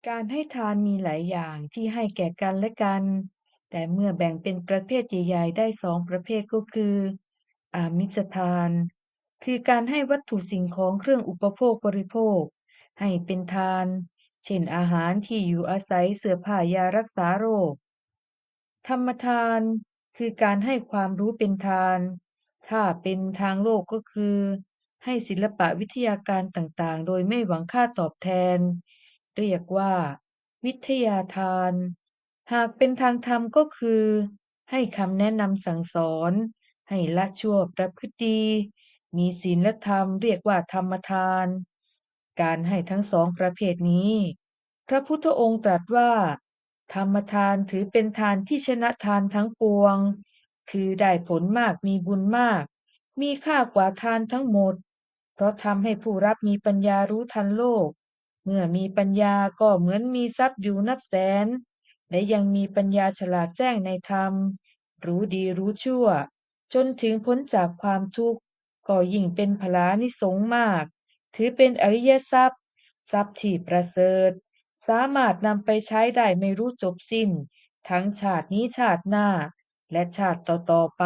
การให้ทานมีหลายอย่างที่ให้แก่กันและกัน แต่เมื่อแบ่งเป็นประเภทใหญ่ๆได้สองประเภทก็คืออามิสทาน คือการให้วัตถุสิ่งของเครื่องอุปโภคบริโภคให้เป็นทาน เช่นอาหารที่อยู่อาศัยเสื้อผ้ายารักษาโรค ธรรมทานคือการให้ความรู้เป็นทาน ถ้าเป็นทางโลกก็คือให้ศิลปะวิทยาการต่างๆ โดยไม่หวังค่าตอบแทน เรียกว่าวิทยาทาน หากเป็นทางธรรมก็คือให้คำแนะนำสั่งสอน ให้ละชั่วประพฤติดี มีศีลธรรมเรียกว่าธรรมทาน การให้ทั้งสองประเภทนี้พระพุทธองค์ตรัสว่า ธรรมทานถือเป็นทานที่ชนะทานทั้งปวง คือได้ผลมากมีบุญมาก มีค่ากว่าทานทั้งหมด เพราะทำให้ผู้รับมีปัญญารู้ทันโลก เมื่อมีปัญญาก็เหมือนมีทรัพย์อยู่นับแสน และยังมีปัญญาฉลาดแจ้งในธรรม รู้ดีรู้ชั่ว จนถึงพ้นจากความทุกข์ ก็ยิ่งเป็นพลานิสงส์มาก ถือเป็นอริยทรัพย์ ทรัพย์ที่ประเสริฐ สามารถนำไปใช้ได้ไม่รู้จบสิ้น ทั้งชาตินี้ชาติหน้า และชาติต่อๆไป